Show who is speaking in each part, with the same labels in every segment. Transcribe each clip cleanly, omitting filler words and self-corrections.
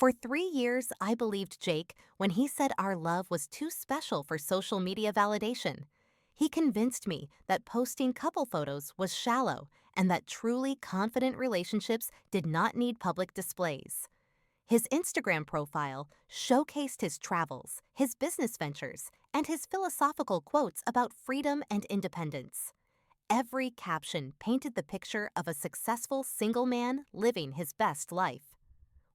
Speaker 1: For 3 years, I believed Jake when he said our love was too special for social media validation. He convinced me that posting couple photos was shallow and that truly confident relationships did not need public displays. His Instagram profile showcased his travels, his business ventures, and his philosophical quotes about freedom and independence. Every caption painted the picture of a successful single man living his best life.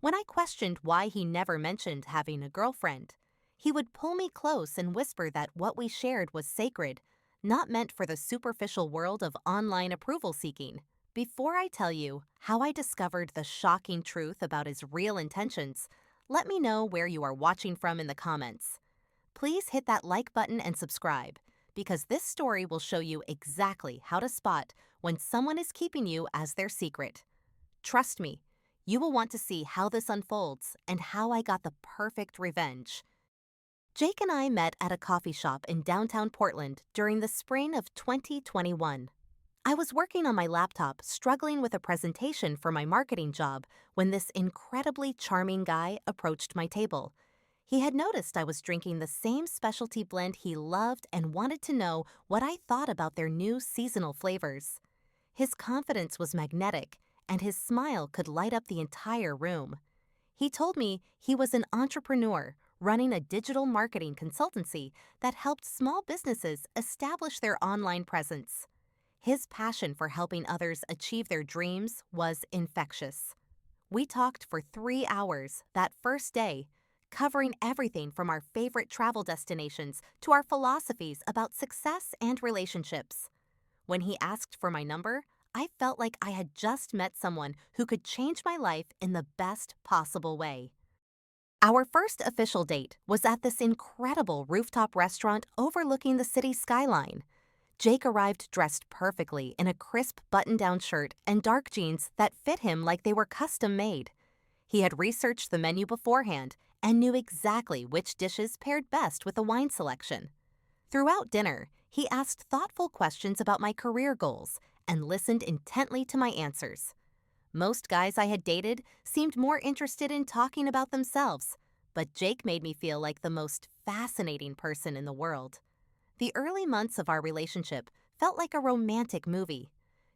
Speaker 1: When I questioned why he never mentioned having a girlfriend, he would pull me close and whisper that what we shared was sacred, not meant for the superficial world of online approval seeking. Before I tell you how I discovered the shocking truth about his real intentions, let me know where you are watching from in the comments. Please hit that like button and subscribe, because this story will show you exactly how to spot when someone is keeping you as their secret. Trust me, you will want to see how this unfolds and how I got the perfect revenge. Jake and I met at a coffee shop in downtown Portland during the spring of 2021. I was working on my laptop, struggling with a presentation for my marketing job, when this incredibly charming guy approached my table. He had noticed I was drinking the same specialty blend he loved and wanted to know what I thought about their new seasonal flavors. His confidence was magnetic, and his smile could light up the entire room. He told me he was an entrepreneur running a digital marketing consultancy that helped small businesses establish their online presence. His passion for helping others achieve their dreams was infectious. We talked for 3 hours that first day, covering everything from our favorite travel destinations to our philosophies about success and relationships. When he asked for my number, I felt like I had just met someone who could change my life in the best possible way. Our first official date was at this incredible rooftop restaurant overlooking the city skyline. Jake arrived dressed perfectly in a crisp button-down shirt and dark jeans that fit him like they were custom-made. He had researched the menu beforehand and knew exactly which dishes paired best with the wine selection. Throughout dinner, he asked thoughtful questions about my career goals and listened intently to my answers. Most guys I had dated seemed more interested in talking about themselves, but Jake made me feel like the most fascinating person in the world. The early months of our relationship felt like a romantic movie.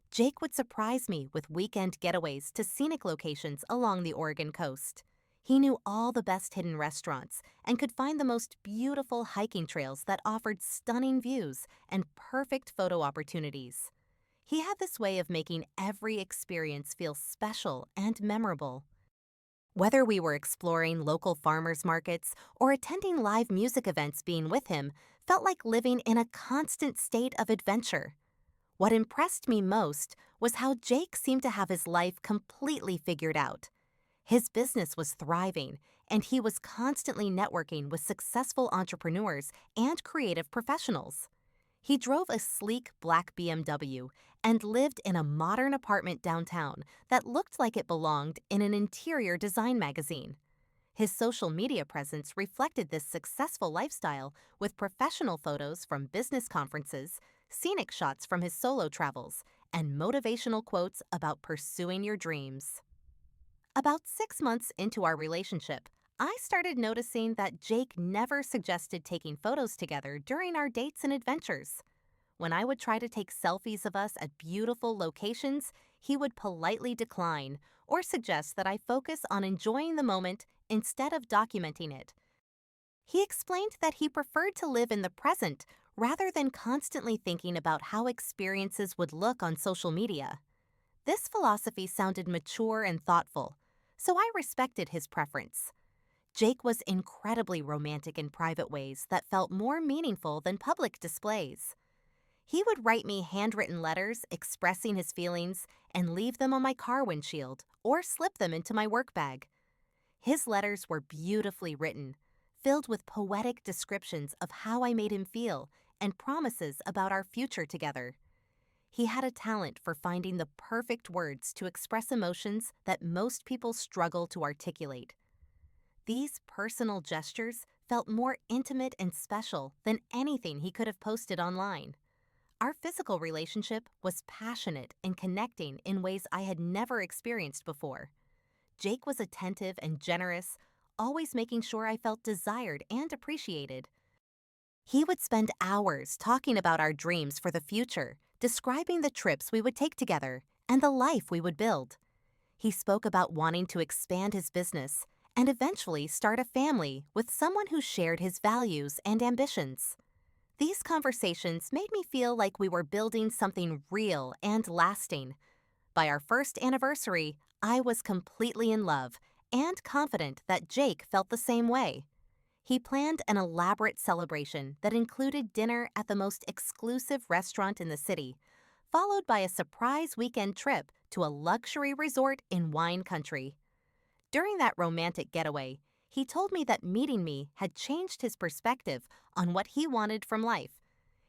Speaker 1: Jake would surprise me with weekend getaways to scenic locations along the Oregon coast. He knew all the best hidden restaurants and could find the most beautiful hiking trails that offered stunning views and perfect photo opportunities. He had this way of making every experience feel special and memorable. Whether we were exploring local farmers markets or attending live music events, being with him felt like living in a constant state of adventure. What impressed me most was how Jake seemed to have his life completely figured out. His business was thriving, and he was constantly networking with successful entrepreneurs and creative professionals. He drove a sleek black BMW and lived in a modern apartment downtown that looked like it belonged in an interior design magazine. His social media presence reflected this successful lifestyle with professional photos from business conferences, scenic shots from his solo travels, and motivational quotes about pursuing your dreams. About 6 months into our relationship, I started noticing that Jake never suggested taking photos together during our dates and adventures. When I would try to take selfies of us at beautiful locations, he would politely decline or suggest that I focus on enjoying the moment instead of documenting it. He explained that he preferred to live in the present rather than constantly thinking about how experiences would look on social media. This philosophy sounded mature and thoughtful, so I respected his preference. Jake was incredibly romantic in private ways that felt more meaningful than public displays. He would write me handwritten letters expressing his feelings and leave them on my car windshield or slip them into my work bag. His letters were beautifully written, filled with poetic descriptions of how I made him feel and promises about our future together. He had a talent for finding the perfect words to express emotions that most people struggle to articulate. These personal gestures felt more intimate and special than anything he could have posted online. Our physical relationship was passionate and connecting in ways I had never experienced before. Jake was attentive and generous, always making sure I felt desired and appreciated. He would spend hours talking about our dreams for the future, describing the trips we would take together and the life we would build. He spoke about wanting to expand his business and eventually start a family with someone who shared his values and ambitions. These conversations made me feel like we were building something real and lasting. By our first anniversary, I was completely in love and confident that Jake felt the same way. He planned an elaborate celebration that included dinner at the most exclusive restaurant in the city, followed by a surprise weekend trip to a luxury resort in wine country. During that romantic getaway, he told me that meeting me had changed his perspective on what he wanted from life.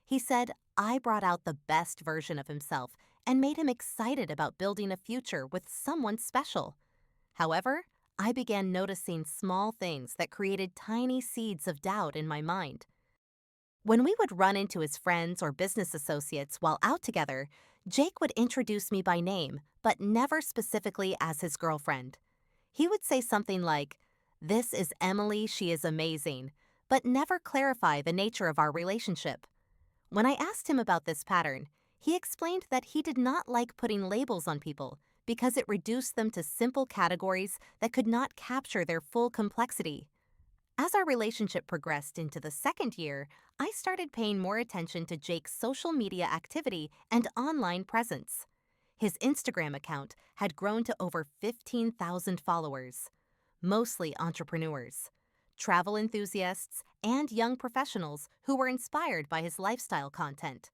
Speaker 1: He said I brought out the best version of himself and made him excited about building a future with someone special. However, I began noticing small things that created tiny seeds of doubt in my mind. When we would run into his friends or business associates while out together, Jake would introduce me by name, but never specifically as his girlfriend. He would say something like, "This is Emily, she is amazing," but never clarify the nature of our relationship. When I asked him about this pattern, he explained that he did not like putting labels on people because it reduced them to simple categories that could not capture their full complexity. As our relationship progressed into the second year, I started paying more attention to Jake's social media activity and online presence. His Instagram account had grown to over 15,000 followers, mostly entrepreneurs, travel enthusiasts, and young professionals who were inspired by his lifestyle content.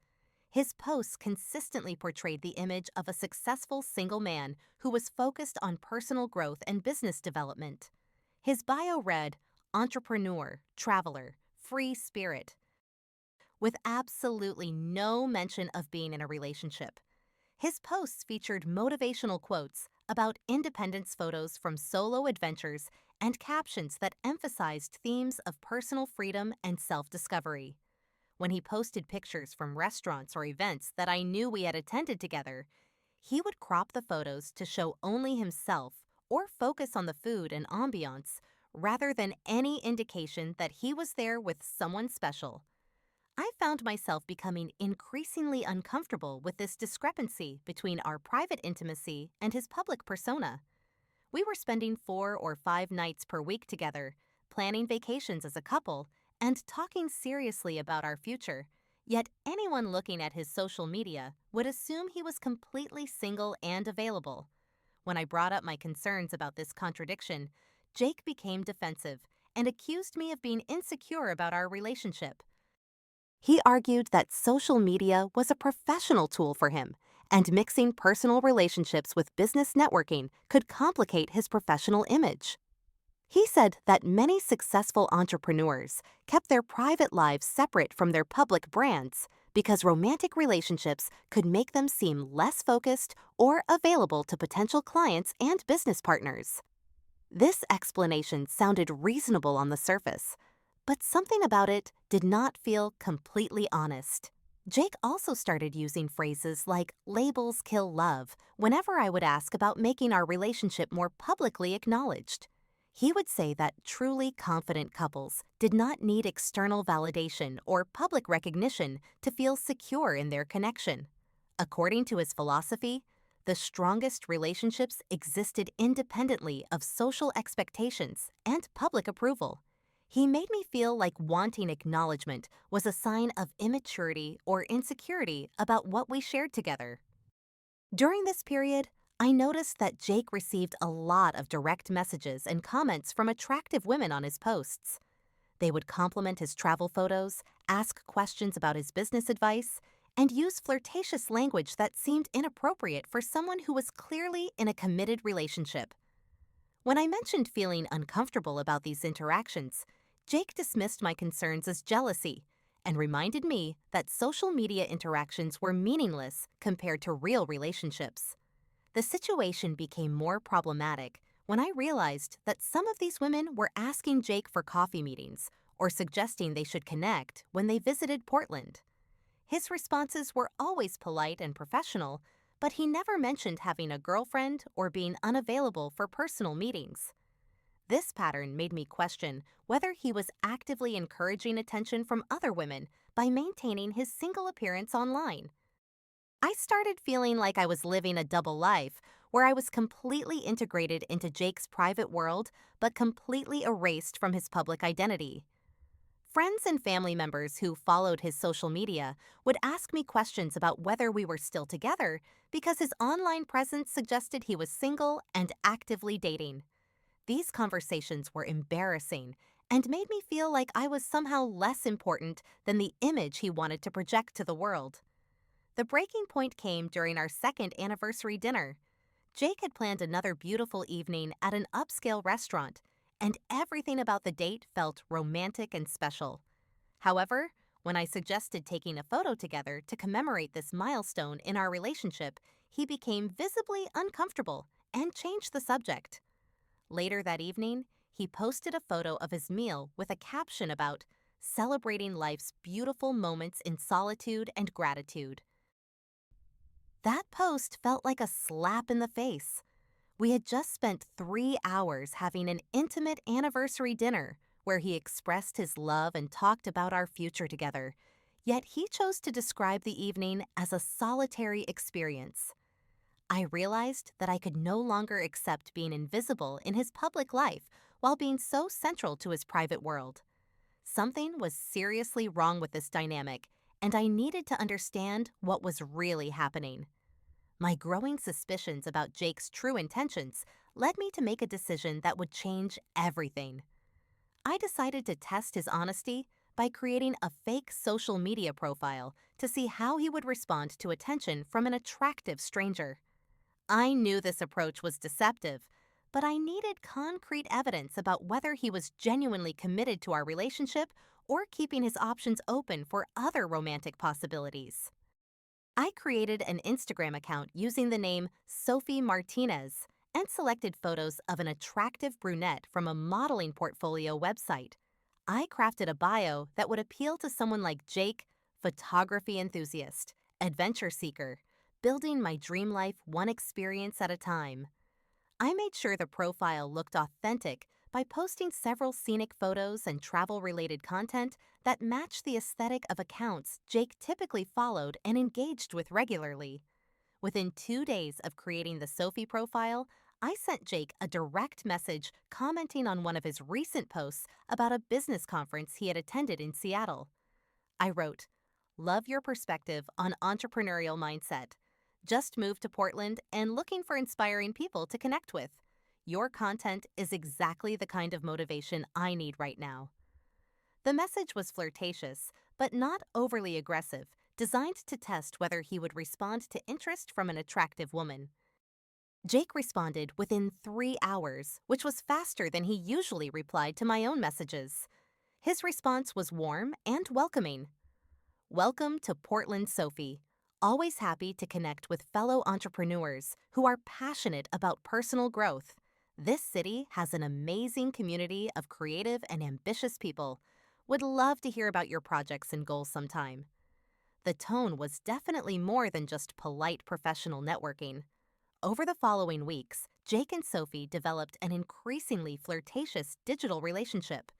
Speaker 1: His posts consistently portrayed the image of a successful single man who was focused on personal growth and business development. His bio read, "Entrepreneur, traveler, free spirit," with absolutely no mention of being in a relationship. His posts featured motivational quotes about independence photos from solo adventures and captions that emphasized themes of personal freedom and self-discovery. When he posted pictures from restaurants or events that I knew we had attended together, he would crop the photos to show only himself or focus on the food and ambiance rather than any indication that he was there with someone special. I found myself becoming increasingly uncomfortable with this discrepancy between our private intimacy and his public persona. We were spending 4 or 5 nights per week together, planning vacations as a couple, and talking seriously about our future. Yet anyone looking at his social media would assume he was completely single and available. When I brought up my concerns about this contradiction, Jake became defensive and accused me of being insecure about our relationship. He argued that social media was a professional tool for him, and mixing personal relationships with business networking could complicate his professional image. He said that many successful entrepreneurs kept their private lives separate from their public brands because romantic relationships could make them seem less focused or available to potential clients and business partners. This explanation sounded reasonable on the surface, but something about it did not feel completely honest. Jake also started using phrases like "labels kill love" whenever I would ask about making our relationship more publicly acknowledged. He would say that truly confident couples did not need external validation or public recognition to feel secure in their connection. According to his philosophy, the strongest relationships existed independently of social expectations and public approval. He made me feel like wanting acknowledgement was a sign of immaturity or insecurity about what we shared together. During this period, I noticed that Jake received a lot of direct messages and comments from attractive women on his posts. They would compliment his travel photos, ask questions about his business advice, and use flirtatious language that seemed inappropriate for someone who was clearly in a committed relationship. When I mentioned feeling uncomfortable about these interactions, Jake dismissed my concerns as jealousy and reminded me that social media interactions were meaningless compared to real relationships. The situation became more problematic when I realized that some of these women were asking Jake for coffee meetings or suggesting they should connect when they visited Portland. His responses were always polite and professional, but he never mentioned having a girlfriend or being unavailable for personal meetings. This pattern made me question whether he was actively encouraging attention from other women by maintaining his single appearance online. I started feeling like I was living a double life, where I was completely integrated into Jake's private world but completely erased from his public identity. Friends and family members who followed his social media would ask me questions about whether we were still together because his online presence suggested he was single and actively dating. These conversations were embarrassing and made me feel like I was somehow less important than the image he wanted to project to the world. The breaking point came during our second anniversary dinner. Jake had planned another beautiful evening at an upscale restaurant, and everything about the date felt romantic and special. However, when I suggested taking a photo together to commemorate this milestone in our relationship, he became visibly uncomfortable and changed the subject. Later that evening, he posted a photo of his meal with a caption about celebrating life's beautiful moments in solitude and gratitude. That post felt like a slap in the face. We had just spent 3 hours having an intimate anniversary dinner where he expressed his love and talked about our future together, yet he chose to describe the evening as a solitary experience. I realized that I could no longer accept being invisible in his public life while being so central to his private world. Something was seriously wrong with this dynamic, and I needed to understand what was really happening. My growing suspicions about Jake's true intentions led me to make a decision that would change everything. I decided to test his honesty by creating a fake social media profile to see how he would respond to attention from an attractive stranger. I knew this approach was deceptive, but I needed concrete evidence about whether he was genuinely committed to our relationship or keeping his options open for other romantic possibilities. I created an Instagram account using the name Sophie Martinez and selected photos of an attractive brunette from a modeling portfolio website. I crafted a bio that would appeal to someone like Jake, photography enthusiast, adventure seeker, building my dream life one experience at a time. I made sure the profile looked authentic by posting several scenic photos and travel-related content that matched the aesthetic of accounts Jake typically followed and engaged with regularly. Within 2 days of creating the Sophie profile, I sent Jake a direct message commenting on one of his recent posts about a business conference he had attended in Seattle. I wrote, "Love your perspective on entrepreneurial mindset. Just moved to Portland and looking for inspiring people to connect with. Your content is exactly the kind of motivation I need right now." The message was flirtatious, but not overly aggressive, designed to test whether he would respond to interest from an attractive woman. Jake responded within 3 hours, which was faster than he usually replied to my own messages. His response was warm and welcoming. "Welcome to Portland, Sophie. Always happy to connect with fellow entrepreneurs who are passionate about personal growth. This city has an amazing community of creative and ambitious people. Would love to hear about your projects and goals sometime." The tone was definitely more than just polite professional networking. Over the following weeks, Jake and Sophie developed an increasingly flirtatious digital relationship.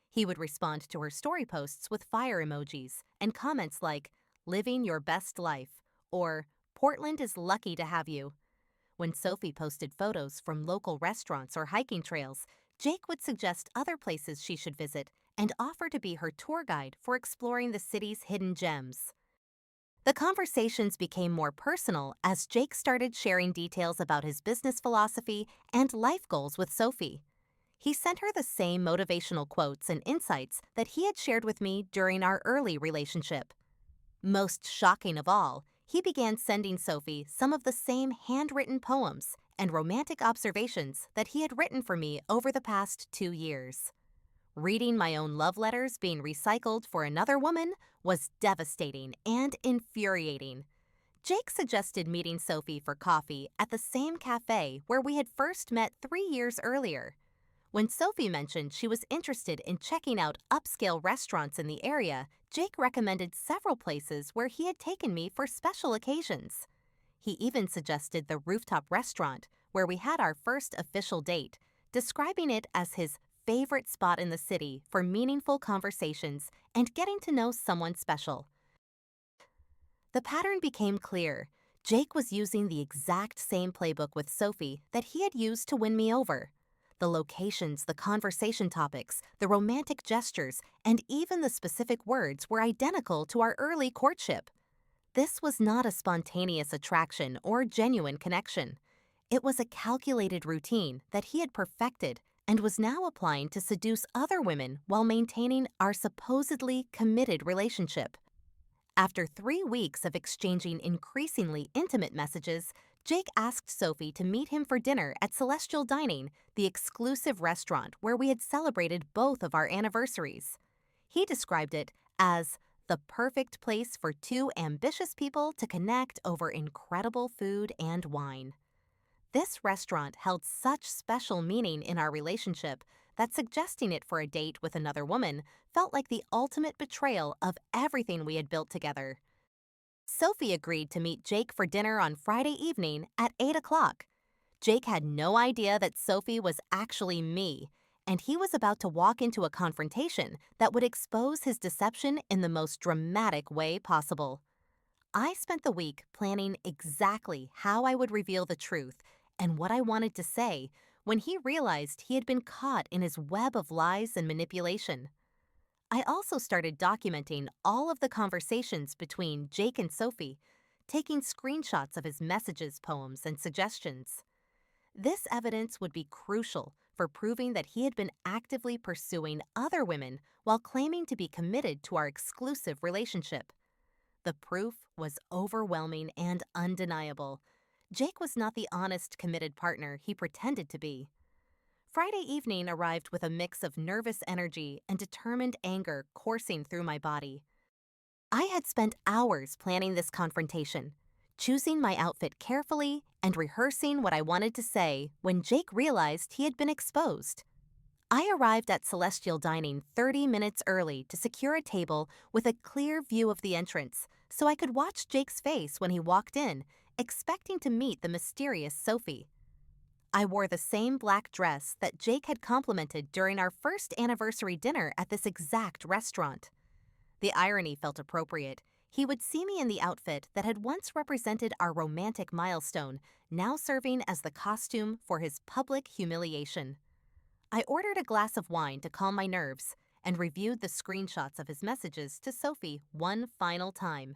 Speaker 1: He would respond to her story posts with fire emojis and comments like, "Living your best life," or "Portland is lucky to have you." When Sophie posted photos from local restaurants or hiking trails, Jake would suggest other places she should visit and offer to be her tour guide for exploring the city's hidden gems. The conversations became more personal as Jake started sharing details about his business philosophy and life goals with Sophie. He sent her the same motivational quotes and insights that he had shared with me during our early relationship. Most shocking of all, he began sending Sophie some of the same handwritten poems and romantic observations that he had written for me over the past 2 years. Reading my own love letters being recycled for another woman was devastating and infuriating. Jake suggested meeting Sophie for coffee at the same cafe where we had first met 3 years earlier. When Sophie mentioned she was interested in checking out upscale restaurants in the area, Jake recommended several places where he had taken me for special occasions. He even suggested the rooftop restaurant where we had our first official date, describing it as his favorite spot in the city for meaningful conversations and getting to know someone special. The pattern became clear. Jake was using the exact same playbook with Sophie that he had used to win me over. The locations, the conversation topics, the romantic gestures, and even the specific words were identical to our early courtship. This was not a spontaneous attraction or genuine connection. It was a calculated routine that he had perfected and was now applying to seduce other women while maintaining our supposedly committed relationship. After 3 weeks of exchanging increasingly intimate messages, Jake asked Sophie to meet him for dinner at Celestial Dining, the exclusive restaurant where we had celebrated both of our anniversaries. He described it as the perfect place for two ambitious people to connect over incredible food and wine. This restaurant held such special meaning in our relationship that suggesting it for a date with another woman felt like the ultimate betrayal of everything we had built together. Sophie agreed to meet Jake for dinner on Friday evening at 8 o'clock. Jake had no idea that Sophie was actually me, and he was about to walk into a confrontation that would expose his deception in the most dramatic way possible. I spent the week planning exactly how I would reveal the truth and what I wanted to say when he realized he had been caught in his web of lies and manipulation. I also started documenting all of the conversations between Jake and Sophie, taking screenshots of his messages, poems, and suggestions. This evidence would be crucial for proving that he had been actively pursuing other women while claiming to be committed to our exclusive relationship. The proof was overwhelming and undeniable. Jake was not the honest, committed partner he pretended to be. Friday evening arrived with a mix of nervous energy and determined anger coursing through my body. I had spent hours planning this confrontation, choosing my outfit carefully and rehearsing what I wanted to say when Jake realized he had been exposed. I arrived at Celestial Dining 30 minutes early to secure a table with a clear view of the entrance so I could watch Jake's face when he walked in, expecting to meet the mysterious Sophie. I wore the same black dress that Jake had complimented during our first anniversary dinner at this exact restaurant. The irony felt appropriate. He would see me in the outfit that had once represented our romantic milestone, now serving as the costume for his public humiliation. I ordered a glass of wine to calm my nerves and reviewed the screenshots of his messages to Sophie one final time.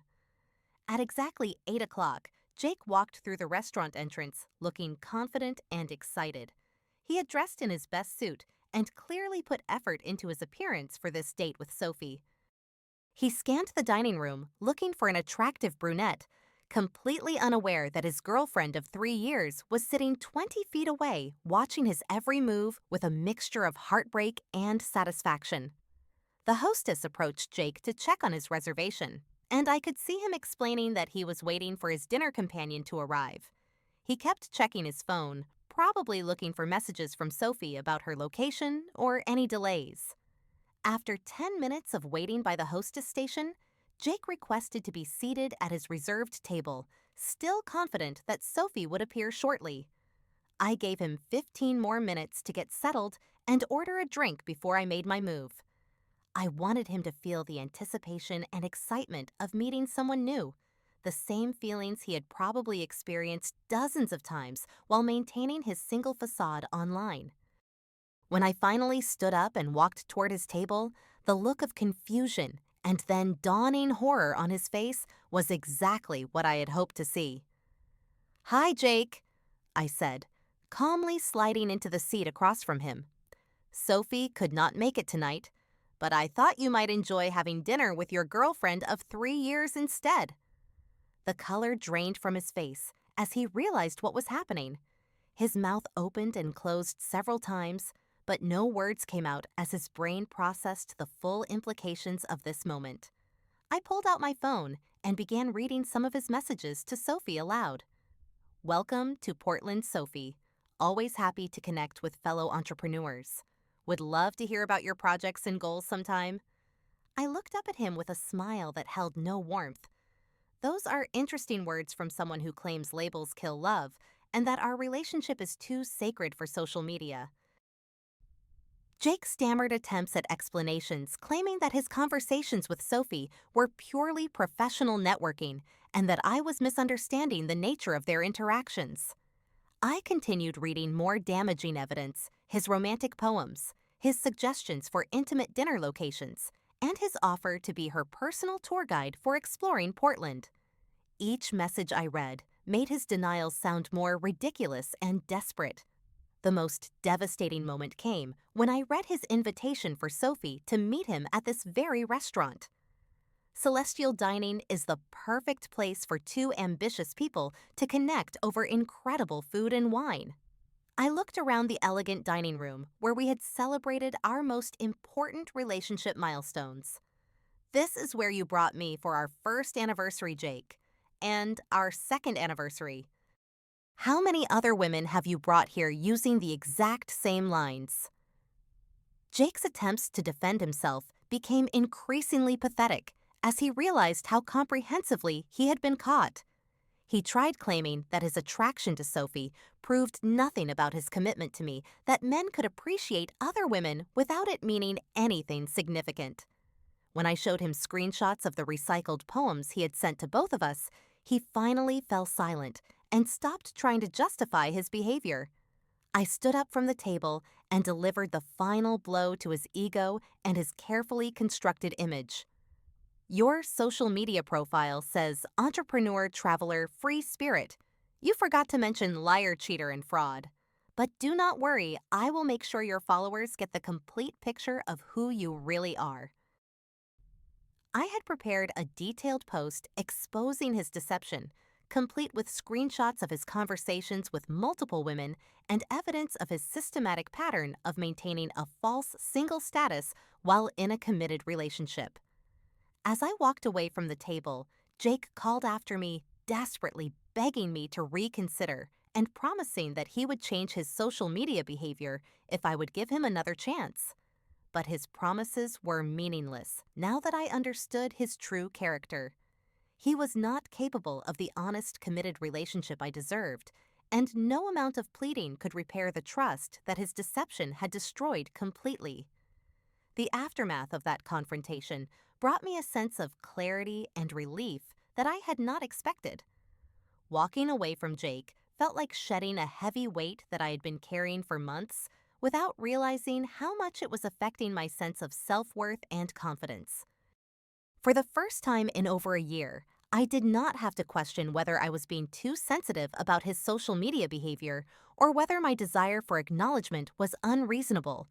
Speaker 1: At exactly 8 o'clock, Jake walked through the restaurant entrance looking confident and excited. He had dressed in his best suit and clearly put effort into his appearance for this date with Sophie. He scanned the dining room looking for an attractive brunette, completely unaware that his girlfriend of 3 years was sitting 20 feet away watching his every move with a mixture of heartbreak and satisfaction. The hostess approached Jake to check on his reservation, and I could see him explaining that he was waiting for his dinner companion to arrive. He kept checking his phone, probably looking for messages from Sophie about her location or any delays. After 10 minutes of waiting by the hostess station, Jake requested to be seated at his reserved table, still confident that Sophie would appear shortly. I gave him 15 more minutes to get settled and order a drink before I made my move. I wanted him to feel the anticipation and excitement of meeting someone new, the same feelings he had probably experienced dozens of times while maintaining his single facade online. When I finally stood up and walked toward his table, the look of confusion and then dawning horror on his face was exactly what I had hoped to see. "Hi, Jake," I said, calmly sliding into the seat across from him. "Sophie could not make it tonight, but I thought you might enjoy having dinner with your girlfriend of 3 years instead." The color drained from his face as he realized what was happening. His mouth opened and closed several times, but no words came out as his brain processed the full implications of this moment. I pulled out my phone and began reading some of his messages to Sophie aloud. "Welcome to Portland, Sophie. Always happy to connect with fellow entrepreneurs. Would love to hear about your projects and goals sometime." I looked up at him with a smile that held no warmth. Those are interesting words from someone who claims labels kill love and that our relationship is too sacred for social media. Jake stammered attempts at explanations, claiming that his conversations with Sophie were purely professional networking and that I was misunderstanding the nature of their interactions. I continued reading more damaging evidence, his romantic poems, his suggestions for intimate dinner locations, and his offer to be her personal tour guide for exploring Portland. Each message I read made his denials sound more ridiculous and desperate. The most devastating moment came when I read his invitation for Sophie to meet him at this very restaurant. Celestial dining is the perfect place for two ambitious people to connect over incredible food and wine. I looked around the elegant dining room where we had celebrated our most important relationship milestones. This is where you brought me for our first anniversary, Jake, and our second anniversary. How many other women have you brought here using the exact same lines? Jake's attempts to defend himself became increasingly pathetic as he realized how comprehensively he had been caught. He tried claiming that his attraction to Sophie proved nothing about his commitment to me, that men could appreciate other women without it meaning anything significant. When I showed him screenshots of the recycled poems he had sent to both of us, he finally fell silent and stopped trying to justify his behavior. I stood up from the table and delivered the final blow to his ego and his carefully constructed image. Your social media profile says entrepreneur, traveler, free spirit. You forgot to mention liar, cheater, and fraud. But do not worry, I will make sure your followers get the complete picture of who you really are. I had prepared a detailed post exposing his deception, complete with screenshots of his conversations with multiple women and evidence of his systematic pattern of maintaining a false single status while in a committed relationship. As I walked away from the table, Jake called after me, desperately begging me to reconsider and promising that he would change his social media behavior if I would give him another chance. But his promises were meaningless now that I understood his true character. He was not capable of the honest, committed relationship I deserved, and no amount of pleading could repair the trust that his deception had destroyed completely. The aftermath of that confrontation brought me a sense of clarity and relief that I had not expected. Walking away from Jake felt like shedding a heavy weight that I had been carrying for months without realizing how much it was affecting my sense of self-worth and confidence. For the first time in over a year, I did not have to question whether I was being too sensitive about his social media behavior or whether my desire for acknowledgement was unreasonable.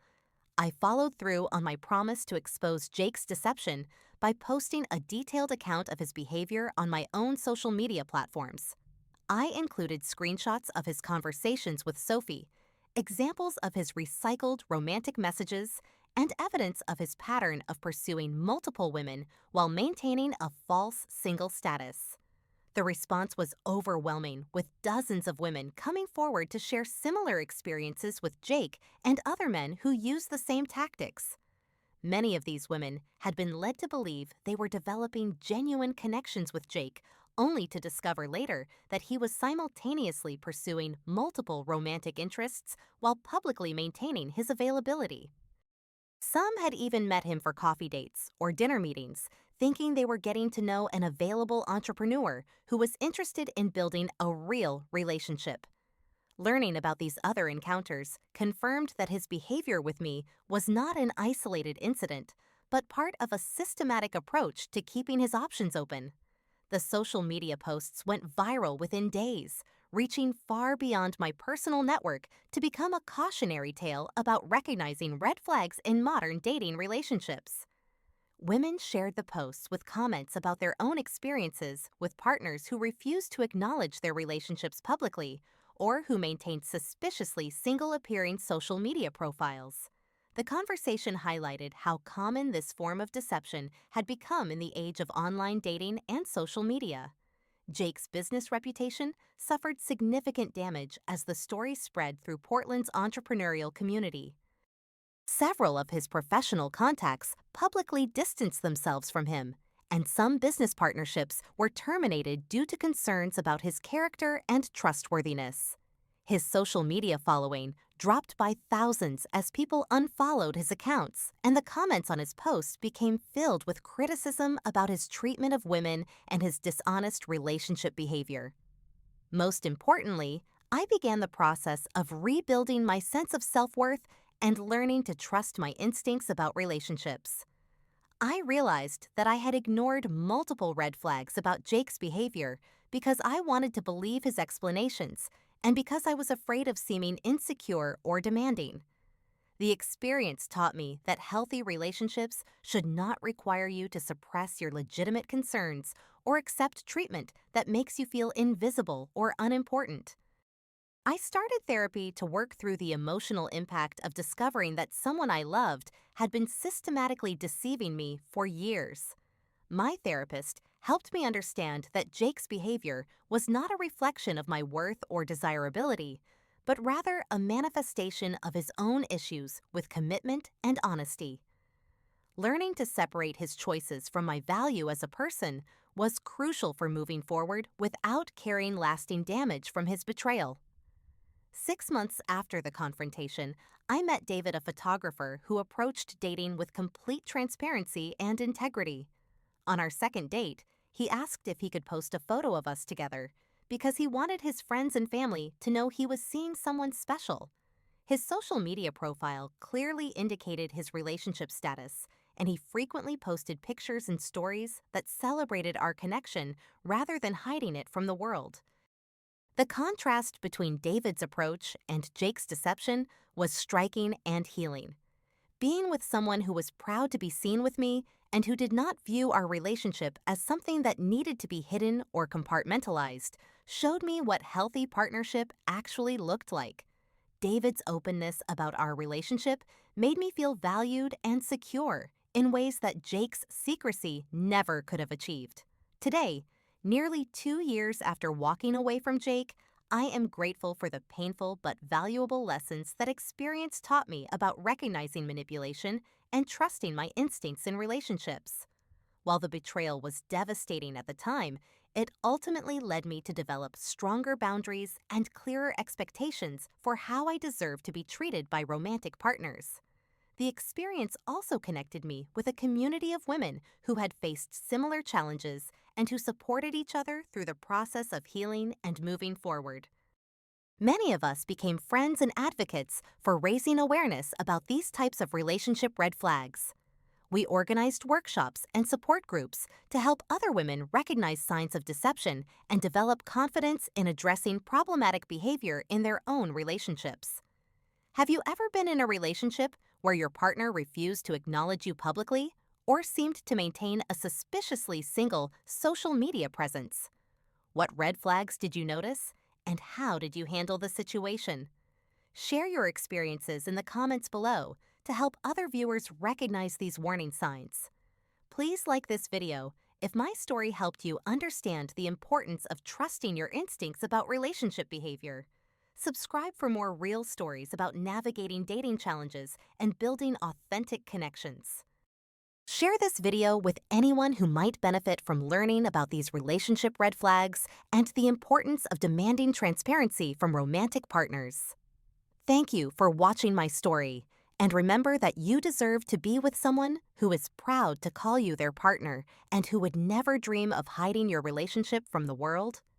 Speaker 1: I followed through on my promise to expose Jake's deception by posting a detailed account of his behavior on my own social media platforms. I included screenshots of his conversations with Sophie, examples of his recycled romantic messages, and evidence of his pattern of pursuing multiple women while maintaining a false single status. The response was overwhelming, with dozens of women coming forward to share similar experiences with Jake and other men who used the same tactics. Many of these women had been led to believe they were developing genuine connections with Jake, only to discover later that he was simultaneously pursuing multiple romantic interests while publicly maintaining his availability. Some had even met him for coffee dates or dinner meetings, thinking they were getting to know an available entrepreneur who was interested in building a real relationship. Learning about these other encounters confirmed that his behavior with me was not an isolated incident, but part of a systematic approach to keeping his options open. The social media posts went viral within days, reaching far beyond my personal network to become a cautionary tale about recognizing red flags in modern dating relationships. Women shared the posts with comments about their own experiences with partners who refused to acknowledge their relationships publicly or who maintained suspiciously single-appearing social media profiles. The conversation highlighted how common this form of deception had become in the age of online dating and social media. Jake's business reputation suffered significant damage as the story spread through Portland's entrepreneurial community. Several of his professional contacts publicly distanced themselves from him, and some business partnerships were terminated due to concerns about his character and trustworthiness. His social media following dropped by thousands as people unfollowed his accounts, and the comments on his posts became filled with criticism about his treatment of women and his dishonest relationship behavior. Most importantly, I began the process of rebuilding my sense of self-worth and learning to trust my instincts about relationships. I realized that I had ignored multiple red flags about Jake's behavior because I wanted to believe his explanations and because I was afraid of seeming insecure or demanding. The experience taught me that healthy relationships should not require you to suppress your legitimate concerns or accept treatment that makes you feel invisible or unimportant. I started therapy to work through the emotional impact of discovering that someone I loved had been systematically deceiving me for years. My therapist helped me understand that Jake's behavior was not a reflection of my worth or desirability, but rather a manifestation of his own issues with commitment and honesty. Learning to separate his choices from my value as a person was crucial for moving forward without carrying lasting damage from his betrayal. 6 months after the confrontation, I met David, a photographer who approached dating with complete transparency and integrity. On our second date, he asked if he could post a photo of us together because he wanted his friends and family to know he was seeing someone special. His social media profile clearly indicated his relationship status, and he frequently posted pictures and stories that celebrated our connection rather than hiding it from the world. The contrast between David's approach and Jake's deception was striking and healing. Being with someone who was proud to be seen with me and who did not view our relationship as something that needed to be hidden or compartmentalized showed me what healthy partnership actually looked like. David's openness about our relationship made me feel valued and secure in ways that Jake's secrecy never could have achieved. Today, nearly 2 years after walking away from Jake, I am grateful for the painful but valuable lessons that experience taught me about recognizing manipulation and trusting my instincts in relationships. While the betrayal was devastating at the time, it ultimately led me to develop stronger boundaries and clearer expectations for how I deserve to be treated by romantic partners. The experience also connected me with a community of women who had faced similar challenges and who supported each other through the process of healing and moving forward. Many of us became friends and advocates for raising awareness about these types of relationship red flags. We organized workshops and support groups to help other women recognize signs of deception and develop confidence in addressing problematic behavior in their own relationships. Have you ever been in a relationship where your partner refused to acknowledge you publicly or seemed to maintain a suspiciously single social media presence? What red flags did you notice, and how did you handle the situation? Share your experiences in the comments below to help other viewers recognize these warning signs. Please like this video if my story helped you understand the importance of trusting your instincts about relationship behavior. Subscribe for more real stories about navigating dating challenges and building authentic connections. Share this video with anyone who might benefit from learning about these relationship red flags and the importance of demanding transparency from romantic partners. Thank you for watching my story, and remember that you deserve to be with someone who is proud to call you their partner and who would never dream of hiding your relationship from the world.